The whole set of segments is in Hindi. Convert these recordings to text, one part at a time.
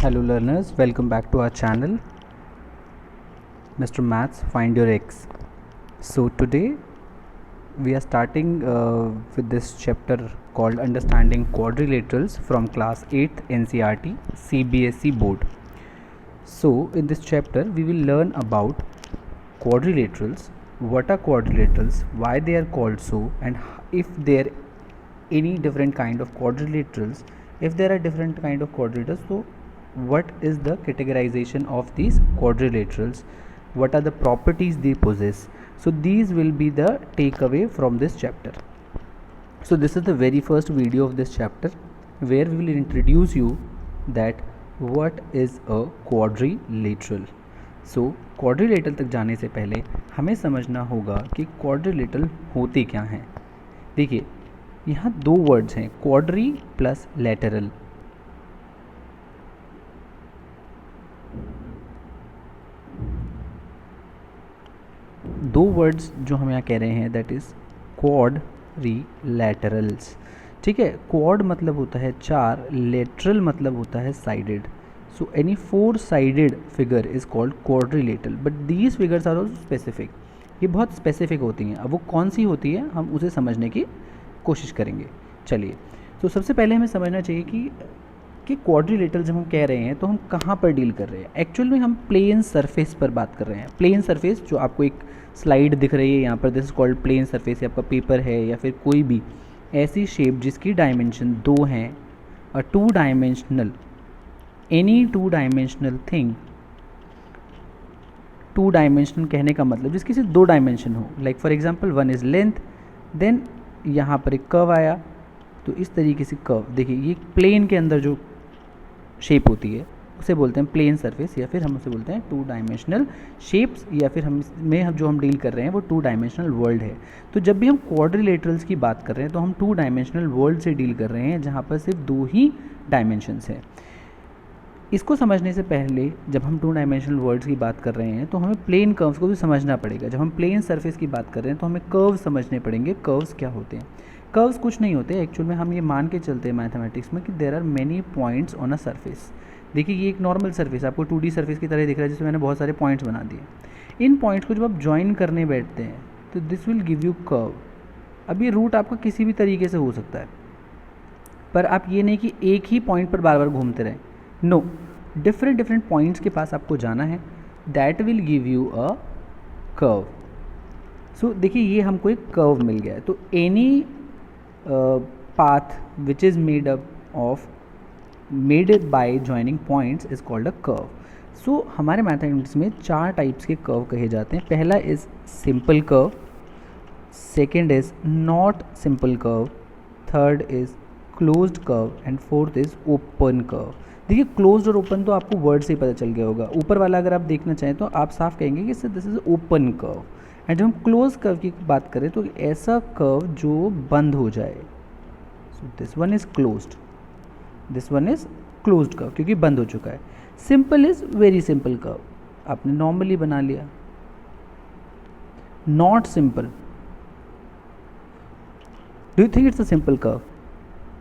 Hello learners, welcome back to our channel Mr. Maths Find Your X. So today we are starting with this chapter called Understanding Quadrilaterals from class 8th NCERT CBSE board. So in this chapter we will learn about quadrilaterals, what are quadrilaterals, why they are called so, and if there any different kind of quadrilaterals. If there are different kind of quadrilaterals, so what is the categorization of these quadrilaterals, what are the properties they possess. So these will be the takeaway from this chapter. So this is the very first video of this chapter where we will introduce you that what is a quadrilateral. So quadrilateral तक जाने से पहले हमें समझना होगा कि quadrilateral होते क्या हैं. देखिए यहाँ दो वर्ड्स हैं, क्वाड्री प्लस लैटरल. दो वर्ड्स जो हम यहाँ कह रहे हैं दैट इज क्वाड्रिलैटरल्स. ठीक है, क्वाड मतलब होता है चार, लेटरल मतलब होता है sided. So any four sided figure is called quadrilateral. But these figures are also specific. ये बहुत स्पेसिफिक होती हैं. अब वो कौन सी होती है हम उसे समझने की कोशिश करेंगे. चलिए, तो सबसे पहले हमें समझना चाहिए कि क्वाड्रिलेटरल जब हम कह रहे हैं तो हम कहाँ पर डील कर रहे हैं. एक्चुअल में हम प्लेन सरफेस पर बात कर रहे हैं. प्लेन सरफेस जो आपको एक स्लाइड दिख रही है यहाँ पर, this is called plane surface. या आपका पेपर है या फिर कोई भी ऐसी शेप जिसकी डायमेंशन दो हैं, और two dimensional, any two dimensional thing. Two dimensional कहने का मतलब जिसकी सिर्फ दो डायमेंशन हो. Like for example one is length, then यहाँ पर एक कर्व आया, तो इस तरीके से कर्व. देखिए ये प्लेन के अंदर जो शेप होती है उसे बोलते हैं प्लेन सरफेस, या फिर हम उसे बोलते हैं टू डायमेंशनल शेप्स, या फिर हम जो हम डील कर रहे हैं वो टू डायमेंशनल वर्ल्ड है. तो जब भी हम क्वाड्रिलेटरल्स की बात कर रहे हैं तो हम टू डायमेंशनल वर्ल्ड से डील कर रहे हैं जहाँ पर सिर्फ दो ही डायमेंशंस हैं. इसको समझने से पहले जब हम टू डायमेंशनल वर्ड्स की बात कर रहे हैं तो हमें प्लेन कर्व्स को भी समझना पड़ेगा. जब हम प्लेन सरफेस की बात कर रहे हैं तो हमें कर्व्स समझने पड़ेंगे. कर्व्स क्या होते हैं? कर्व्स कुछ नहीं होते एक्चुअल में. हम ये मान के चलते हैं मैथमेटिक्स में कि there are many points on a surface. देखिए ये एक नॉर्मल सरफेस आपको 2D सरफेस की तरह दिख रहा है जिसमें मैंने बहुत सारे पॉइंट्स बना दिए. इन पॉइंट्स को जब आप ज्वाइन करने बैठते हैं तो this will give you curve. अब ये रूट आपका किसी भी तरीके से हो सकता है, पर आप ये नहीं कि एक ही पॉइंट पर बार बार घूमते रहें. नो, डिफरेंट पॉइंट्स के पास आपको जाना है. That will give you a curve. So देखिए ये हमको एक कर्व मिल गया है. तो any path which is made by joining points is called a curve. So हमारे मैथमेटिक्स में चार टाइप्स के कर्व कहे जाते हैं. पहला is simple curve, second is not simple curve, third is closed curve, and fourth is open curve. देखिए क्लोज्ड और ओपन तो आपको वर्ड से ही पता चल गया होगा. ऊपर वाला अगर आप देखना चाहें तो आप साफ कहेंगे कि this is open curve. And जब हम क्लोज कर्व की बात करें तो ऐसा कर्व जो बंद हो जाए. So this one is closed, this one is closed curve क्योंकि बंद हो चुका है. Simple is very simple curve, आपने नॉर्मली बना लिया. Not simple, do you think it's a simple curve?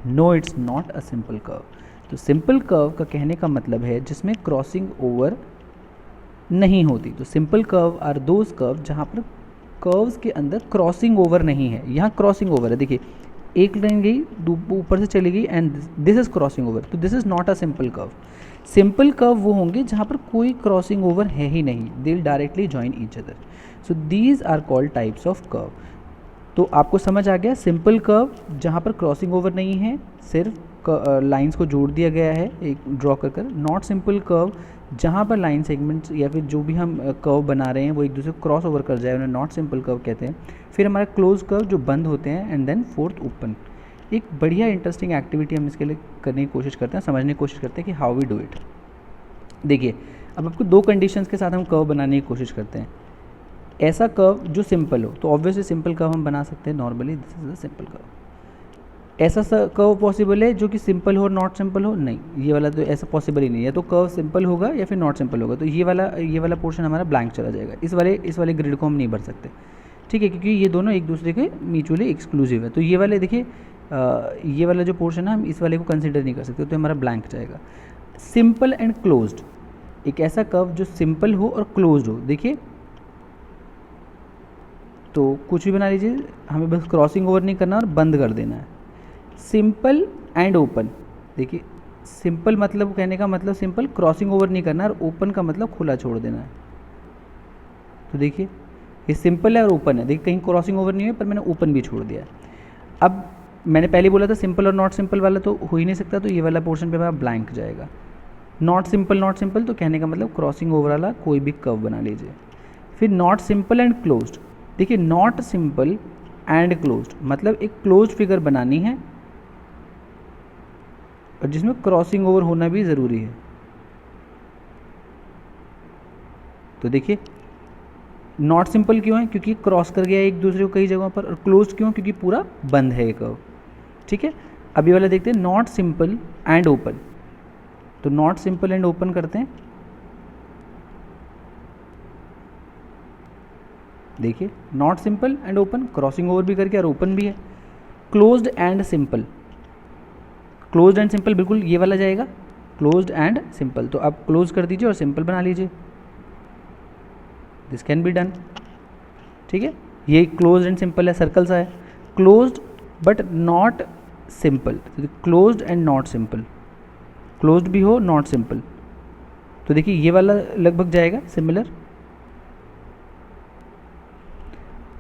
No, it's not a simple curve. तो सिंपल कर्व का कहने का मतलब है जिसमें क्रॉसिंग ओवर नहीं होती. तो simple curve are those curve जहाँ पर कर्व्स के अंदर क्रॉसिंग ओवर नहीं है. यहाँ क्रॉसिंग ओवर है. देखिए एक लाइन गई ऊपर से चली गई and this is crossing over. तो this is not a simple curve. Simple curve वो होंगे जहाँ पर कोई क्रॉसिंग ओवर है ही नहीं. They will directly join each other. So these are called types of curve. तो आपको समझ आ गया, सिंपल कर्व जहाँ पर क्रॉसिंग ओवर नहीं है, सिर्फ लाइंस को जोड़ दिया गया है एक ड्रॉ कर कर. नॉट सिंपल कर्व जहाँ पर लाइन सेगमेंट्स या फिर जो भी हम कर्व बना रहे हैं वो एक दूसरे को क्रॉस ओवर कर जाए, उन्हें नॉट सिंपल कर्व कहते हैं. फिर हमारा क्लोज कर्व जो बंद होते हैं, एंड देन फोर्थ ओपन. एक बढ़िया इंटरेस्टिंग एक्टिविटी हम इसके लिए करने की कोशिश करते हैं, समझने की कोशिश करते हैं कि हाउ वी डू इट. देखिए अब आपको दो कंडीशंस के साथ हम कर्व बनाने की कोशिश करते हैं. ऐसा कर्व जो सिंपल हो, तो ऑब्वियसली सिंपल कर्व हम बना सकते हैं normally, this is a simple curve. ऐसा कर्व पॉसिबल है जो कि सिंपल हो और नॉट सिंपल हो? नहीं, ये वाला तो ऐसा पॉसिबल ही नहीं है. तो कर्व सिंपल होगा या फिर नॉट सिंपल होगा. तो ये वाला पोर्शन हमारा ब्लैंक चला जाएगा. इस वाले ग्रिड को हम नहीं भर सकते. ठीक है, क्योंकि ये दोनों एक दूसरे के म्यूचुअली एक्सक्लूसिव है. तो ये वाले देखिए ये वाला जो पोर्शन है हम इस वाले को कंसिडर नहीं कर सकते, तो हमारा ब्लैंक जाएगा. सिंपल एंड क्लोज्ड, एक ऐसा कर्व जो सिंपल हो और क्लोज्ड हो। देखिए तो कुछ भी बना लीजिए, हमें बस क्रॉसिंग ओवर नहीं करना और बंद कर देना है। सिंपल एंड ओपन, देखिए सिंपल मतलब कहने का मतलब सिंपल, क्रॉसिंग ओवर नहीं करना, और ओपन का मतलब खुला छोड़ देना है। तो देखिए ये सिंपल है और ओपन है, देखिए कहीं क्रॉसिंग ओवर नहीं है पर मैंने ओपन भी छोड़ दिया है। अब मैंने पहले बोला था सिंपल और नॉट सिंपल वाला तो हो ही नहीं सकता, तो ये वाला पोर्शन पे मेरा ब्लैंक जाएगा। नॉट सिंपल तो कहने का मतलब क्रॉसिंग ओवर वाला कोई भी कर्व बना लीजिए। फिर नॉट सिंपल एंड क्लोज्ड, देखिए नॉट सिंपल एंड क्लोज्ड मतलब एक क्लोज्ड फिगर बनानी है और जिसमें क्रॉसिंग ओवर होना भी ज़रूरी है। तो देखिए नॉट सिंपल क्यों है, क्योंकि क्रॉस कर गया एक दूसरे को कई जगहों पर, और क्लोज्ड क्यों, क्योंकि पूरा बंद है ये कर्व। ठीक है, अब ये वाला देखते हैं नॉट सिंपल एंड ओपन। तो नॉट सिंपल एंड ओपन करते हैं, देखिए not simple and open, crossing over भी करके और ओपन भी है। Closed end simple, closed end simple बिल्कुल ये वाला जाएगा, क्लोज्ड एंड सिंपल। तो आप क्लोज कर दीजिए और सिंपल बना लीजिए, दिस कैन बी डन। ठीक है, ये क्लोज्ड एंड सिंपल है, सर्कल सा है। Closed but not simple, closed end not simple, closed भी हो नॉट सिंपल। तो देखिए ये वाला लगभग जाएगा सिमिलर।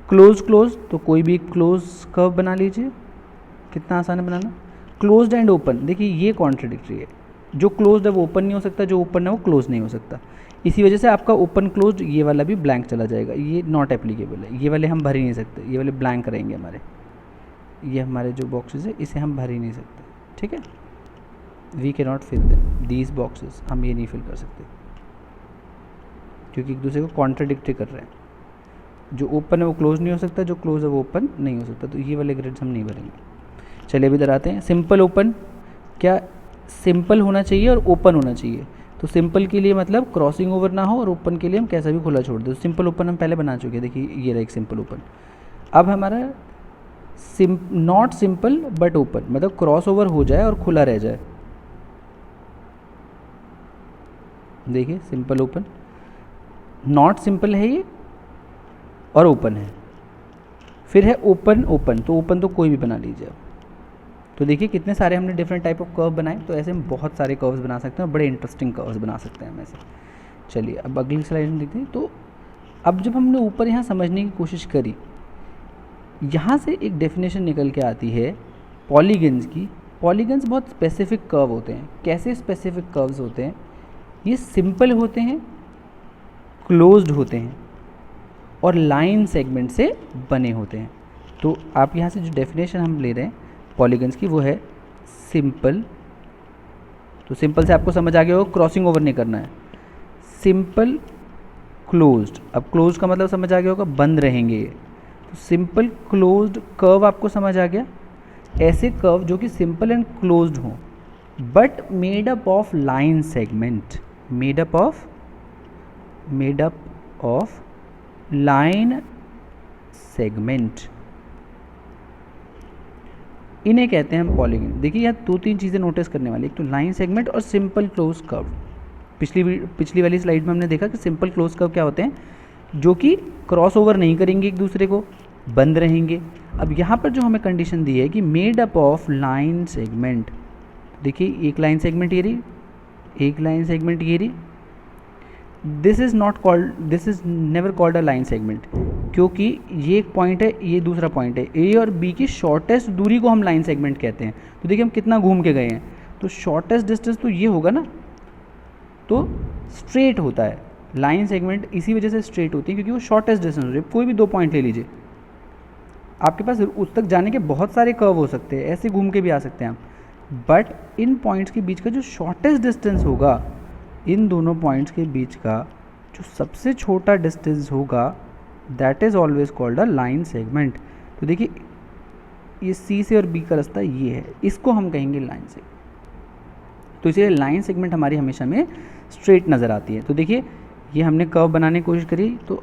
क्लोज तो कोई भी क्लोज कर्व बना लीजिए, कितना आसान है बनाना। क्लोज्ड एंड ओपन, देखिए ये कॉन्ट्रडिक्टरी है, जो क्लोज्ड है वो ओपन नहीं हो सकता, जो ओपन है वो क्लोज नहीं हो सकता। इसी वजह से आपका ओपन क्लोज्ड ये वाला भी ब्लैंक चला जाएगा, ये नॉट एप्लीकेबल है, ये वाले हम भर ही नहीं सकते, ये वाले ब्लैंक रहेंगे हमारे, ये हमारे जो बॉक्सेस है इसे हम भर ही नहीं सकते। ठीक है, we can not fill them these boxes, हम ये नहीं फिल कर सकते क्योंकि एक दूसरे को कॉन्ट्रडिक्ट कर रहे हैं। जो ओपन है वो क्लोज नहीं हो सकता, जो क्लोज है वो ओपन नहीं हो सकता, तो ये वाले ग्रिड्स हम नहीं भरेंगे। चलिए अभी इधर आते हैं, सिंपल ओपन, क्या सिंपल होना चाहिए और ओपन होना चाहिए। तो सिंपल के लिए मतलब क्रॉसिंग ओवर ना हो, और ओपन के लिए हम कैसा भी खुला छोड़ दें। तो सिंपल ओपन हम पहले बना चुके हैं, देखिए ये रहा एक सिंपल ओपन। अब हमारा नॉट सिंपल बट ओपन, मतलब क्रॉस ओवर हो जाए और खुला रह जाए। देखिए सिंपल ओपन, नॉट सिंपल है ये और ओपन है। फिर है ओपन ओपन, तो ओपन तो कोई भी बना लीजिए आप। तो देखिए कितने सारे हमने डिफरेंट टाइप ऑफ कर्व बनाए, तो ऐसे हम बहुत सारे कर्व्स बना सकते हैं और बड़े इंटरेस्टिंग कर्व्स बना सकते हैं हम ऐसे। चलिए अब अगली स्लाइड में देखते हैं। तो अब जब हमने ऊपर यहाँ समझने की कोशिश करी, यहाँ से एक डेफिनेशन निकल के आती है पॉलीगन्स की। पॉलीगन्स बहुत स्पेसिफिक कर्व होते हैं। कैसे स्पेसिफिक कर्व्स होते हैं, ये सिंपल होते हैं, क्लोज्ड होते हैं और लाइन सेगमेंट से बने होते हैं। तो आप यहाँ से जो डेफिनेशन हम ले रहे हैं पॉलीगन्स की वो है सिंपल, तो सिंपल से आपको समझ आ गया होगा क्रॉसिंग ओवर नहीं करना है। सिंपल क्लोज्ड, अब क्लोज्ड का मतलब समझ आ गया होगा बंद रहेंगे ये। तो सिंपल क्लोज्ड कर्व आपको समझ आ गया। ऐसे कर्व जो कि सिंपल एंड क्लोज्ड हों but made up of line segment, made up of line segment, इन्हें कहते हैं हम पॉलीगन। देखिए यहाँ दो तीन चीज़ें नोटिस करने वाली, एक तो लाइन सेगमेंट और सिंपल क्लोज कर्व। पिछली वाली स्लाइड में हमने देखा कि सिंपल क्लोज कर्व क्या होते हैं, जो कि क्रॉस ओवर नहीं करेंगे एक दूसरे को, बंद रहेंगे। अब यहाँ पर जो हमें कंडीशन दी है कि made up of line segment, देखिए एक लाइन सेगमेंट ये रही, एक लाइन सेगमेंट ये रही, this is never called a line segment, क्योंकि ये एक पॉइंट है, ये दूसरा पॉइंट है। ए और बी की शॉर्टेस्ट दूरी को हम लाइन सेगमेंट कहते हैं। तो देखिए हम कितना घूम के गए हैं, तो शॉर्टेस्ट डिस्टेंस तो ये होगा ना, तो स्ट्रेट होता है लाइन सेगमेंट, इसी वजह से स्ट्रेट होती है क्योंकि वो शॉर्टेस्ट डिस्टेंस हो। कोई भी दो पॉइंट ले लीजिए, आपके पास उस तक जाने के बहुत सारे कर्व हो सकते हैं, ऐसे घूम के भी आ सकते हैं आप, बट इन पॉइंट्स के बीच का जो शॉर्टेस्ट डिस्टेंस होगा, इन दोनों पॉइंट्स के बीच का जो सबसे छोटा डिस्टेंस होगा, that is always called a line segment. तो देखिए ये सी से और बी का रास्ता ये है, इसको हम कहेंगे लाइन सेगमेंट। तो इसलिए लाइन सेगमेंट हमारी हमेशा में स्ट्रेट नज़र आती है। तो देखिए ये हमने कर्व बनाने की कोशिश करी, तो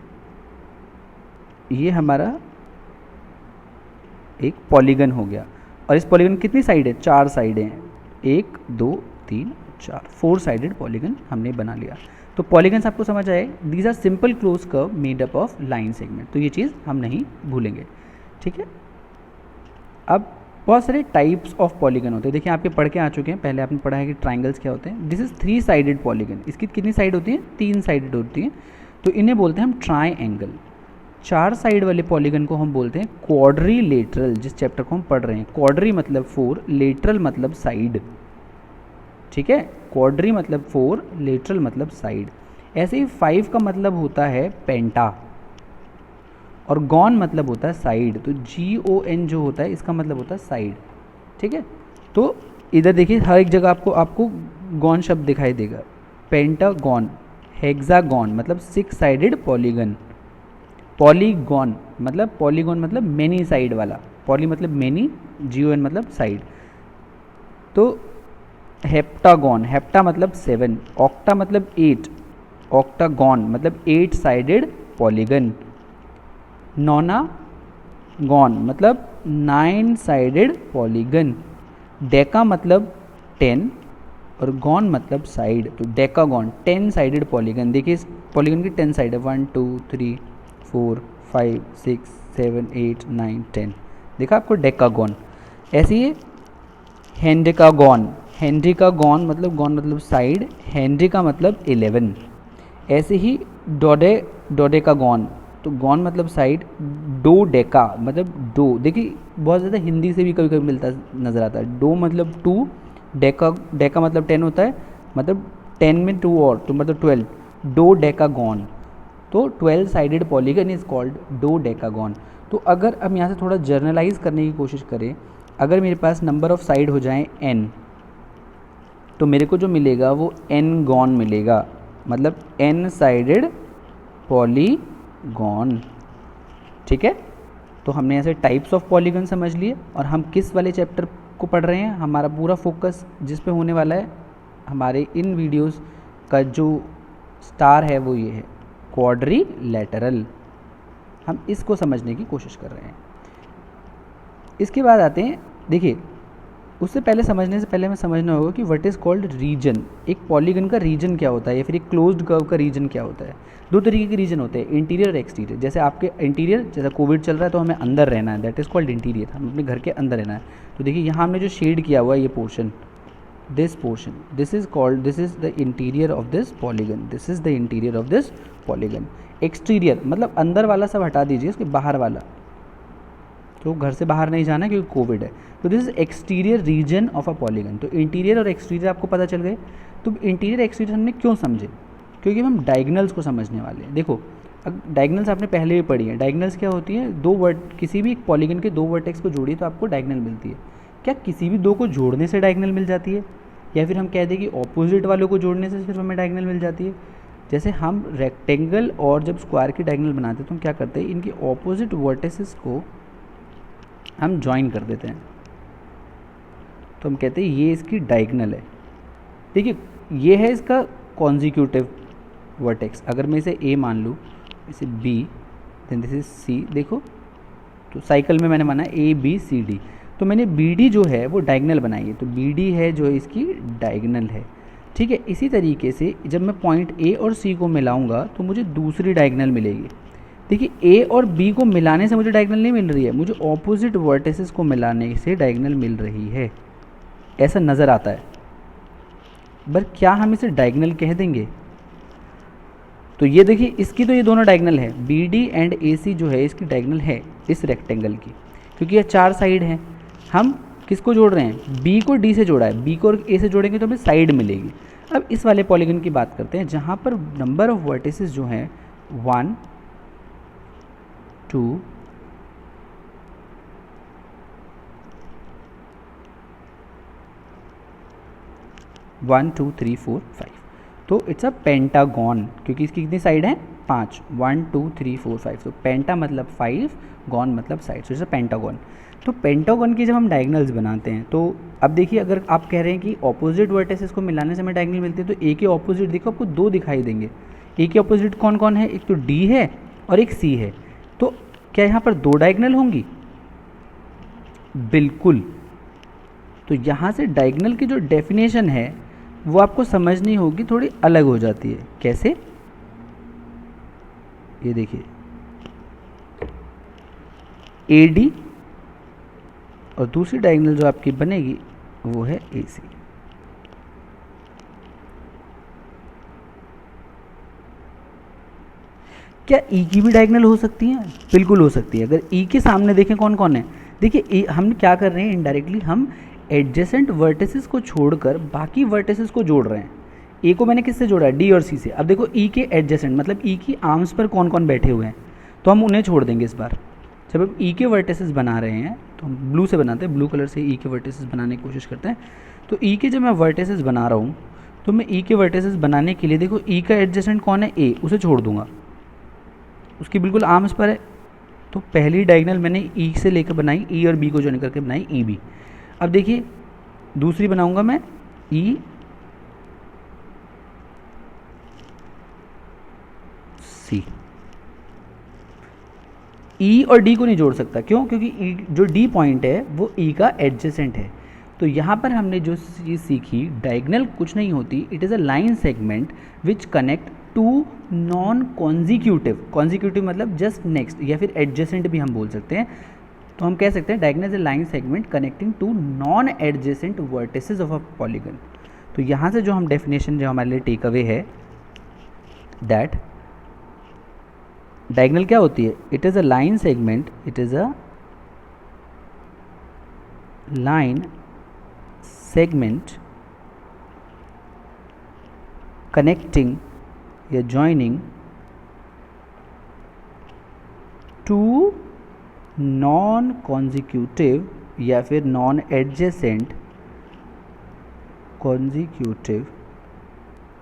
ये हमारा एक पॉलीगन हो गया। और इस पॉलीगन की कितनी साइड है, 4 साइडें हैं, 1 2 3 4 4 साइडेड पॉलीगन हमने बना लिया। तो पॉलीगन्स आपको समझ आए, these are simple close curve made up of line segment. तो ये चीज़ हम नहीं भूलेंगे, ठीक है। अब बहुत सारे टाइप्स ऑफ पॉलीगन होते हैं, देखिए आपके पढ़ के आ चुके हैं, पहले आपने पढ़ा है कि ट्राइंगल्स क्या होते हैं। दिस इज 3 साइडेड पॉलीगन, इसकी कितनी साइड होती है, 3 साइडेड होती हैं, तो इन्हें बोलते हैं हम ट्राइंगल। 4 साइड वाले पॉलीगन को हम बोलते हैं क्वाड्रिलेटरल, जिस चैप्टर को हम पढ़ रहे हैं। क्वाड्री मतलब 4, लेटरल मतलब साइड, ठीक है। क्वाड्री मतलब 4, लेटरल मतलब साइड। ऐसे ही 5 का मतलब होता है पेंटा, और गॉन मतलब होता है साइड। तो GON जो होता है इसका मतलब होता है साइड, ठीक है। तो इधर देखिए हर एक जगह आपको गॉन शब्द दिखाई देगा। पेंटागॉन, हेक्सागॉन मतलब 6 साइडेड पॉलीगन। पॉलीगॉन मतलब मेनी साइड वाला, पॉली मतलब मेनी, GON मतलब साइड। तो हेप्टागॉन, हेप्टा मतलब 7, ऑक्टा मतलब 8, ऑक्टागॉन मतलब 8 साइडेड पॉलीगन। नोनागॉन मतलब 9 साइडेड पॉलीगन। डेका मतलब 10 और गॉन मतलब साइड, तो डेकागॉन 10 साइडेड पॉलीगन। देखिए इस पॉलीगन की 10 साइड है, 1 2 3 4 5 6 7 8 9 10, देखा आपको डेकागॉन। ऐसे ही हेंड्रिकागॉन, हेंड्रिकागॉन मतलब गॉन मतलब साइड, हेंड्रिका मतलब 11। ऐसे ही डोडेकागॉन, तो गॉन मतलब साइड, डो डेका मतलब डो, देखिए बहुत ज़्यादा हिंदी से भी कभी कभी मिलता नज़र आता है। डो मतलब 2, डेका मतलब 10 होता है, मतलब 10 में 2 और, तो मतलब 12, डो डेकागॉन। तो 12 sided polygon is called dodecagon. तो अगर हम यहाँ से थोड़ा जर्नलाइज करने की कोशिश करें, अगर मेरे पास नंबर ऑफ साइड हो जाए n, तो मेरे को जो मिलेगा वो n गॉन मिलेगा, मतलब n साइडेड पॉलीगॉन, ठीक है। तो हमने ऐसे टाइप्स ऑफ पॉलीगन समझ लिए, और हम किस वाले चैप्टर को पढ़ रहे हैं, हमारा पूरा फोकस जिस पे होने वाला है हमारे इन वीडियोस का जो स्टार है वो ये है, क्वाड्रिलेटरल। हम इसको समझने की कोशिश कर रहे हैं। इसके बाद आते हैं, देखिए उससे पहले समझने से पहले हमें समझना होगा कि व्हाट इज़ कॉल्ड रीजन। एक पॉलीगन का रीजन क्या होता है, या फिर एक क्लोज्ड कर्व का रीजन क्या होता है। 2 तरीके के रीजन होते हैं, इंटीरियर और एक्सटीरियर। जैसे आपके इंटीरियर, जैसे कोविड चल रहा है तो हमें अंदर रहना है, दैट इज़ कॉल्ड इंटीरियर, हम अपने घर के अंदर रहना है। तो देखिए यहाँ हमने जो शेड किया हुआ है ये portion, this portion, this is called, this is the interior of this polygon, this is the interior of this polygon. Exterior मतलब अंदर वाला सब हटा दीजिए, उसके बाहर वाला, तो घर से बाहर नहीं जाना क्योंकि कोविड है। तो this is exterior region of a polygon. तो इंटीरियर और एक्सटीरियर आपको पता चल गए। तो इंटीरियर एक्सटीरियर हमने क्यों समझे, क्योंकि हम डायगनल्स को समझने वाले हैं। देखो अब डायगनल्स आपने पहले भी पढ़ी है। डायगनल्स क्या होती है, किसी भी पॉलीगन के 2 वर्टेक्स को जोड़िए तो आपको डायगनल मिलती है। क्या किसी भी 2 को जोड़ने से डायगनल मिल जाती है, या फिर हम कह दें कि ऑपोजिट वालों को जोड़ने से सिर्फ हमें डायगनल मिल जाती है। जैसे हम रेक्टेंगल और जब स्क्वायर की डायगनल बनाते हैं तो हम क्या करते हैं, इनके ऑपोजिट वर्टेसेस को हम ज्वाइन कर देते हैं, तो हम कहते हैं ये इसकी डायगनल है। देखिए ये है इसका कॉन्जिक्यूटिव वर्टेक्स। अगर मैं इसे A मान लूँ, इसे B, then this is C, देखो तो साइकिल में मैंने माना ABCD, तो मैंने BD जो है वो डायगनल बनाई है, तो BD है जो इसकी डायगनल है, ठीक है। इसी तरीके से जब मैं पॉइंट A और C को मिलाऊंगा तो मुझे दूसरी डायगनल मिलेगी। देखिए A और B को मिलाने से मुझे डायगनल नहीं मिल रही है, मुझे ऑपोजिट वर्टिसेस को मिलाने से डायगनल मिल रही है, ऐसा नज़र आता है। पर क्या हम इसे डायगनल कह देंगे? तो ये देखिए इसकी तो ये दोनों डायगनल है, BD एंड AC जो है इसकी डायगनल है इस रेक्टेंगल की, क्योंकि ये 4 साइड हैं। हम किसको जोड़ रहे हैं, B को D से जोड़ा है, B को और A से जोड़ेंगे तो हमें साइड मिलेगी। अब इस वाले पॉलीगन की बात करते हैं जहाँ पर नंबर ऑफ वर्टिसेस जो हैं 1 2 1 2 3 4 5, तो इट्स अ पेंटागॉन, क्योंकि इसकी कितनी साइड है 5, 1 2 3 4 5, तो पेंटा मतलब 5, गॉन मतलब side, so it's a pentagon. तो पेंटागॉन की जब हम डायगनल्स बनाते हैं तो अब देखिए अगर आप कह रहे हैं कि ऑपोजिट वर्टिसेस को मिलाने से हमें डायगनल मिलती है, तो ए के ऑपोजिट देखो आपको 2 दिखाई देंगे। ए के ऑपोजिट कौन कौन है, एक तो D है और एक C है, तो क्या यहाँ पर 2 डायगनल होंगी? बिल्कुल। तो यहाँ से डायगनल की जो डेफिनेशन है वो आपको समझनी होगी, थोड़ी अलग हो जाती है। कैसे? ये देखिए AD और दूसरी डायगोनल जो आपकी बनेगी वो है AC। क्या E की भी डायगोनल हो सकती है? बिल्कुल हो सकती है। अगर E के सामने देखें कौन कौन है, देखिए हम क्या कर रहे हैं, इनडायरेक्टली हम एडजेसेंट वर्टिसेस को छोड़कर बाकी वर्टिसेस को जोड़ रहे हैं। ए को मैंने किससे जोड़ा है? D और C से। अब देखो E के एडजेसेंट मतलब E की आर्म्स पर कौन कौन बैठे हुए हैं, तो हम उन्हें छोड़ देंगे इस बार। जब हम E के वर्टिसेस बना रहे हैं तो हम ब्लू से बनाते हैं, ब्लू कलर से E के वर्टिसेस बनाने की कोशिश करते हैं। तो E के जब मैं वर्टिसेस बना रहा हूँ तो मैं E के वर्टिसेस बनाने के लिए देखो E का एडजेसेंट कौन है? A, उसे छोड़ दूंगा, उसकी बिल्कुल आर्म्स पर है। तो पहली डायगोनल मैंने E से लेकर बनाई, E और B को ज्वाइन करके बनाई EB। अब देखिए दूसरी बनाऊंगा मैं EC। E और D को नहीं जोड़ सकता, क्यों? क्योंकि जो D पॉइंट है वो E का एडजेसेंट है। तो यहाँ पर हमने जो चीज़ सीखी, डायगोनल कुछ नहीं होती, it is a line segment which connect two non consecutive. Consecutive मतलब जस्ट नेक्स्ट, या फिर एडजेसेंट भी हम बोल सकते हैं। तो हम कह सकते हैं diagonal is a line segment connecting two non adjacent vertices of a polygon. तो यहाँ से जो हम डेफिनेशन जो हमारे लिए टेक अवे है, दैट डायगोनल क्या होती है? It is a line segment, it is a line segment connecting या joining टू नॉन कॉन्जिक्यूटिव या फिर नॉन एडजेसेंट कॉन्जिक्यूटिव।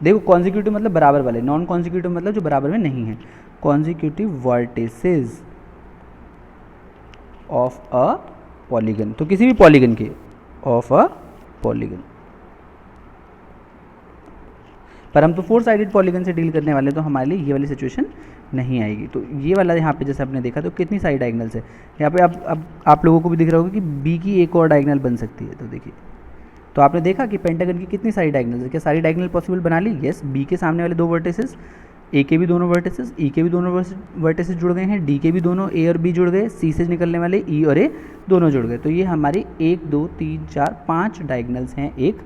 देखो कॉन्जिक्यूटिव मतलब बराबर वाले, नॉन कॉन्जिक्यूटिव मतलब जो बराबर में नहीं है। Consecutive vertices of a polygon, तो किसी भी पॉलीगन के, ऑफ अ पॉलीगन। पर हम तो 4 साइडेड पॉलीगन से डील करने वाले, तो हमारे लिए ये वाली सिचुएशन नहीं आएगी। तो ये वाला यहाँ पे जैसे आपने देखा तो कितनी सारी डायगोनल्स है यहाँ पे। अब आप लोगों को भी दिख रहा होगा कि B की एक और डायगोनल बन सकती है। तो देखिए, तो आपने देखा कि पेंटागन की कितनी सारी डायगोनल्स है। क्या सारी डायगोनल पॉसिबल बना ली? यस। B के सामने वाले 2 वर्टिसेस, A के भी दोनों वर्टिसेस, E के भी दोनों वर्टिसेस जुड़ गए हैं, D के भी दोनों A और B जुड़ गए, C से निकलने वाले E और A दोनों जुड़ गए। तो ये हमारी 1 2 3 4 5 डायगोनल्स हैं एक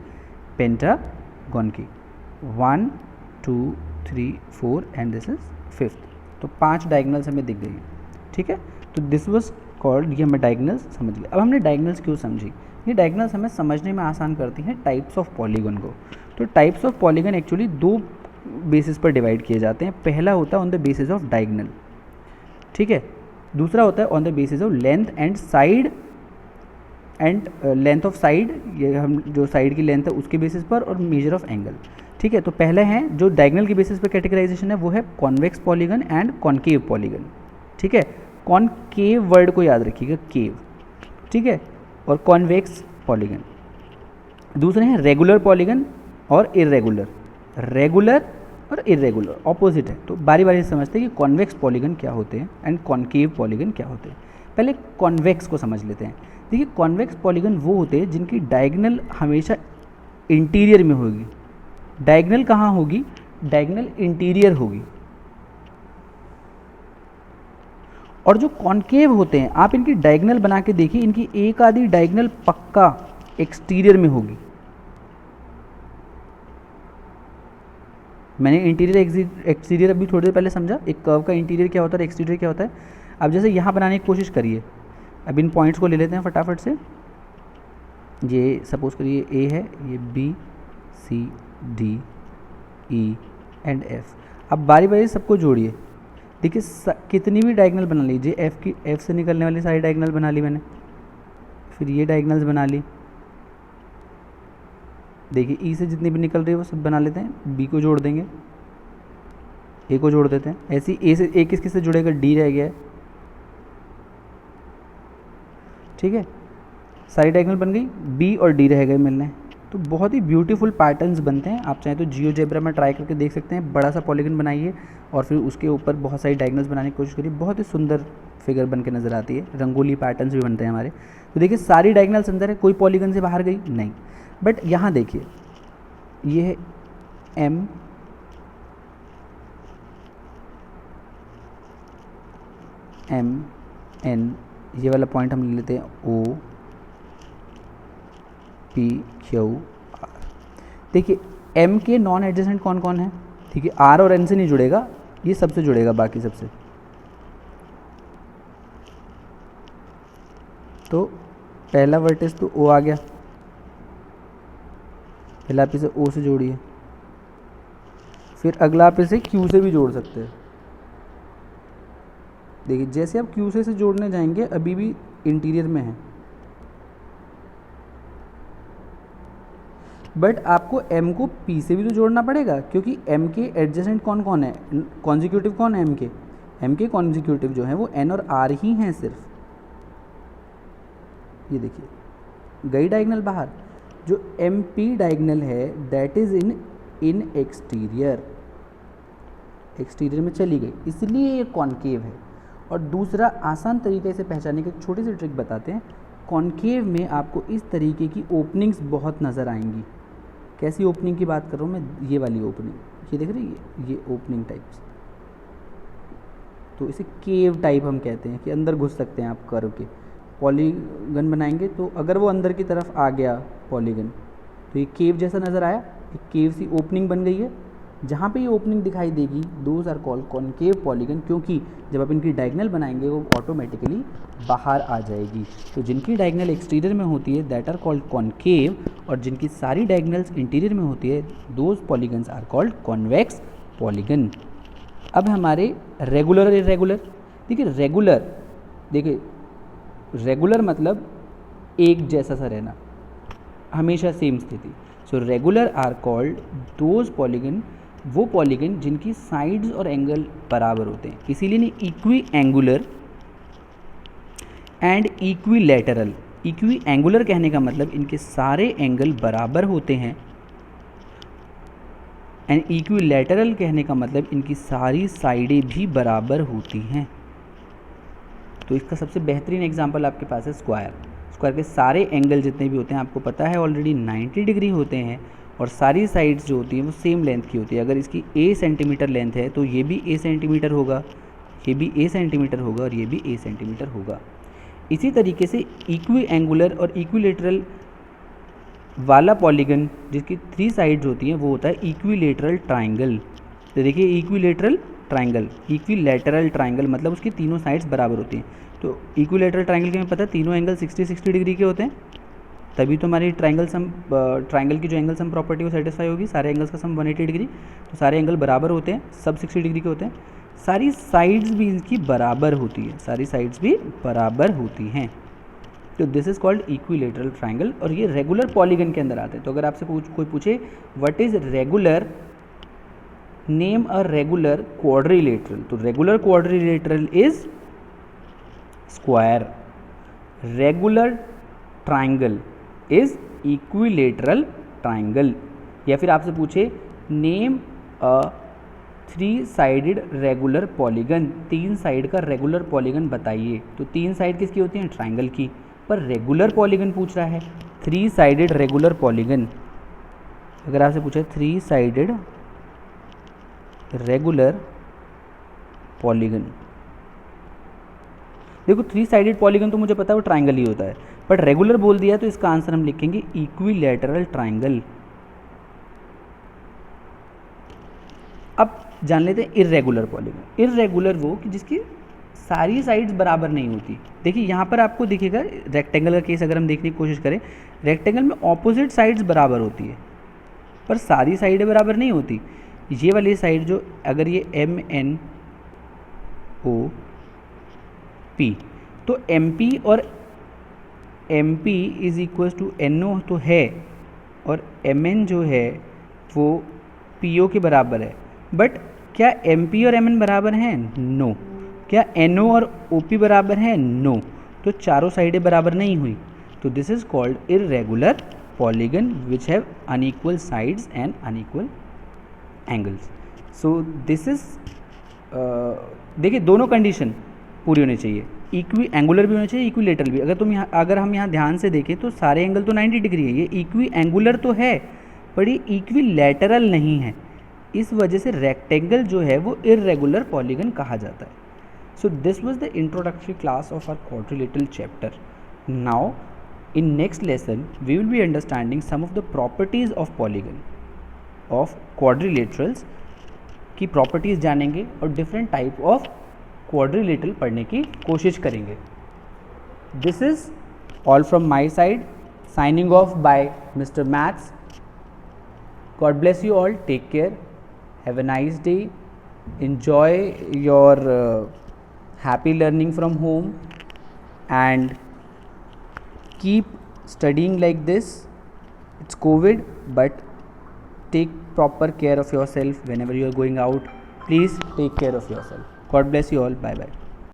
पेंटागन की। 1 2 3 4 एंड दिस इज 5th। तो 5 डायगोनल्स हमें दिख गई। ठीक है, तो दिस वाज कॉल्ड, ये हमें डायगोनल्स समझ गए। अब हमने डायगोनल्स क्यों समझी? ये डायगोनल्स हमें समझने में आसान करती हैं टाइप्स ऑफ पॉलीगन को। तो types of polygon actually 2 basis पर डिवाइड किए जाते हैं। पहला होता है on the basis of diagonal, ठीक है। दूसरा होता है on the basis of length and side and length of side, ये हम जो साइड की लेंथ है उसके बेसिस पर, और मेजर ऑफ एंगल। ठीक है, तो पहले हैं जो डायगोनल के बेसिस पर कैटेगराइजेशन है वो है convex polygon and concave polygon. ठीक है, कॉनकेव वर्ड को याद रखिएगा, केव, ठीक है, और कॉन्वेक्स पॉलीगन। दूसरे हैं रेगुलर पॉलीगन और इरेगुलर। रेगुलर और इरेगुलर ऑपोजिट है। तो बारी बारी से समझते हैं कि कॉन्वेक्स पॉलीगन क्या होते हैं एंड कॉनकेव पॉलीगन क्या होते हैं। पहले कॉन्वेक्स को समझ लेते हैं। देखिए कॉन्वेक्स पॉलीगन वो होते हैं जिनकी डायगोनल हमेशा इंटीरियर में होगी। डायगोनल कहाँ होगी? डायगोनल इंटीरियर होगी। और जो कॉनकेव होते हैं, आप इनकी डायगोनल बना के देखिए, इनकी एक आधी डायगोनल पक्का एक्सटीरियर में होगी। मैंने इंटीरियर एक्सटीरियर अभी थोड़ी देर पहले समझा, एक कर्व का इंटीरियर क्या होता है, एक्सटीरियर क्या होता है। अब जैसे यहाँ बनाने की कोशिश करिए, अब इन पॉइंट्स को ले लेते हैं फटाफट से। ये सपोज करिए A है, ये B C D E and F। अब बारी बारी सबको जोड़िए। देखिए कितनी भी डायगोनल बना लीजिए, F से निकलने वाली सारी डायगोनल बना ली मैंने, फिर ये डायगोनल्स बना ली। देखिए E से जितनी भी निकल रही है वो सब बना लेते हैं, B को जोड़ देंगे, A को जोड़ देते हैं। ऐसे ही A से A किस से जुड़ेगा? D रह गया है, ठीक है। सारी डायगोनल बन गई, B और D रह गए मिलने। तो बहुत ही ब्यूटीफुल पैटर्न्स बनते हैं। आप चाहें तो जियोजेब्रा में ट्राई करके देख सकते हैं। बड़ा सा पॉलीगन बनाइए और फिर उसके ऊपर बहुत सारी डायगोनल्स बनाने की कोशिश करिए, बहुत ही सुंदर फिगर बन के नज़र आती है। रंगोली पैटर्न्स भी बनते हैं हमारे। तो देखिए सारी डायगोनल्स अंदर है, कोई पॉलीगन से बाहर गई नहीं। बट यहाँ देखिए ये है एम, एम एन, ये वाला पॉइंट हम ले लेते हैं ओ पी क्यू आर। देखिए एम के नॉन एडजेसेंट कौन कौन है, ठीक है, आर और एन से नहीं जुड़ेगा, ये सबसे जुड़ेगा, बाकी सबसे। तो पहला वर्टेक्स तो ओ आ गया, पहला आप इसे ओ से जोड़िए, फिर अगला आप इसे क्यू से भी जोड़ सकते हैं। देखिए जैसे आप क्यू से जोड़ने जाएंगे अभी भी इंटीरियर में है, बट आपको m को p से भी तो जोड़ना पड़ेगा, क्योंकि m के एडजेसेंट कौन कौन है, कॉन्जिक्यूटिव कौन है m के कॉन्जिक्यूटिव जो है वो n और r ही हैं सिर्फ। ये देखिए गई डायगनल बाहर, जो MP डायगनल है दैट इज इन एक्सटीरियर में चली गई, इसलिए ये कॉनकेव है। और दूसरा आसान तरीके से पहचानने की एक छोटी सी ट्रिक बताते हैं, कॉनकेव में आपको इस तरीके की ओपनिंग्स बहुत नज़र आएंगी। कैसी ओपनिंग की बात कर रहा हूँ मैं, ये वाली ओपनिंग, ये देख रही है, ये ओपनिंग टाइप्स, तो इसे केव टाइप हम कहते हैं कि अंदर घुस सकते हैं आप कर्व के। पॉलीगन बनाएंगे तो अगर वो अंदर की तरफ आ गया पॉलीगन तो ये केव जैसा नज़र आया, एक केव सी ओपनिंग बन गई है। जहाँ पे ये ओपनिंग दिखाई देगी those are called concave polygon, क्योंकि जब आप इनकी डायगनल बनाएंगे वो ऑटोमेटिकली बाहर आ जाएगी। तो जिनकी डायगनल एक्सटीरियर में होती है दैट आर कॉल्ड कॉनकेव, और जिनकी सारी डायगनल्स इंटीरियर में होती है those polygons are called convex polygon. अब हमारे रेगुलर और इरेगुलर, देखिए रेगुलर मतलब एक जैसा सा रहना, हमेशा सेम स्थिति। So regular are called those polygon, वो पॉलीगन जिनकी साइड्स और एंगल बराबर होते हैं, इसीलिए नहीं equiangular and equilateral. Equiangular कहने का मतलब इनके सारे एंगल बराबर होते हैं, एंड इक्विलैटरल कहने का मतलब इनकी सारी साइडें भी बराबर होती हैं। तो इसका सबसे बेहतरीन एग्जांपल आपके पास है स्क्वायर। स्क्वायर के सारे एंगल जितने भी होते हैं आपको पता है ऑलरेडी 90 डिग्री होते हैं, और सारी साइड्स जो होती हैं वो सेम लेंथ की होती है। अगर इसकी a सेंटीमीटर लेंथ है तो ये भी a सेंटीमीटर होगा, ये भी a सेंटीमीटर होगा, और ये भी a सेंटीमीटर होगा। इसी तरीके से इक्वी एंगुलर और इक्विलेटरल वाला पॉलीगन जिसकी 3 साइड्स होती हैं वो होता है इक्विलेटरल ट्राइंगल। तो देखिए इक्विलेटरल ट्राइंगल, इक्विलैटरल ट्राइंगल मतलब उसकी तीनों साइड्स बराबर होती हैं। तो इक्विलैटरल ट्राइंगल के हमें पता है तीनों एंगल 60-60 डिग्री के होते हैं, तभी तो हमारी ट्राइंगल की जो एंगल सम प्रॉपर्टी वो सेटिस्फाई होगी। सारे एंगल्स का सम 180 डिग्री, तो सारे एंगल बराबर होते हैं, सब 60 डिग्री के होते हैं। सारी साइड्स भी इनकी बराबर होती है, सारी साइड्स भी बराबर होती हैं। तो this is called equilateral triangle, और ये रेगुलर पॉलीगन के अंदर आते हैं। तो अगर आपसे कोई पूछे what is regular, name a regular quadrilateral, तो regular quadrilateral is square, regular triangle is equilateral triangle. या फिर आपसे पूछे name a 3 sided regular polygon, 3 side का रेगुलर पॉलीगन बताइए। तो 3 साइड किसकी होती हैं, ट्राइंगल की, पर रेगुलर पॉलीगन पूछ रहा है, 3 साइडेड रेगुलर पॉलीगन। अगर आपसे पूछे 3 साइडेड रेगुलर पॉलीगन, देखो 3 साइडेड पॉलीगन तो मुझे पता है वो ट्राइंगल ही होता है, बट रेगुलर बोल दिया तो इसका आंसर हम लिखेंगे इक्विलैटरल ट्राइंगल। अब जान लेते हैं इर्रेगुलर पॉलीगन। इर्रेगुलर वो कि जिसकी सारी साइड्स बराबर नहीं होती। देखिए यहाँ पर आपको दिखेगा रेक्टेंगल का केस अगर हम देखने की कोशिश करें, रेक्टेंगल में ऑपोजिट साइड्स बराबर होती है पर सारी साइडें बराबर नहीं होती। ये वाली साइड जो अगर ये MNOP, तो MP और MP is equal to NO तो है, और MN जो है वो PO के बराबर है। बट क्या MP और MN बराबर हैं? नो। क्या NO और OP बराबर हैं? नो। तो चारों साइडें बराबर नहीं हुई, तो this is called irregular polygon which have unequal sides and unequal angles. So this is, देखिए दोनों कंडीशन पूरी होनी चाहिए, इक्वी एंगुलर भी होना चाहिए, इक्विलेटरल भी। अगर हम यहाँ ध्यान से देखें तो सारे एंगल तो 90 डिग्री है, ये इक्वी एंगुलर तो है पर ये इक्विलैटरल नहीं है, इस वजह से रेक्टेंगल जो है वो इर्रेगुलर पॉलीगन कहा जाता है. So this was the introductory class of our quadrilateral chapter. Now in next lesson we will be understanding some of the properties of polygon of quadrilaterals की प्रॉपर्टीज़ जानेंगे और डिफरेंट टाइप ऑफ क्वाड्रिलेटरल पढ़ने की कोशिश करेंगे. This is all from my side. Signing off by Mister Maths. God bless you all. Take care. Have a nice day. enjoy your happy learning from home and keep studying like this. It's COVID, but take proper care of yourself whenever you are going out. Please take care of yourself. God bless you all. Bye bye.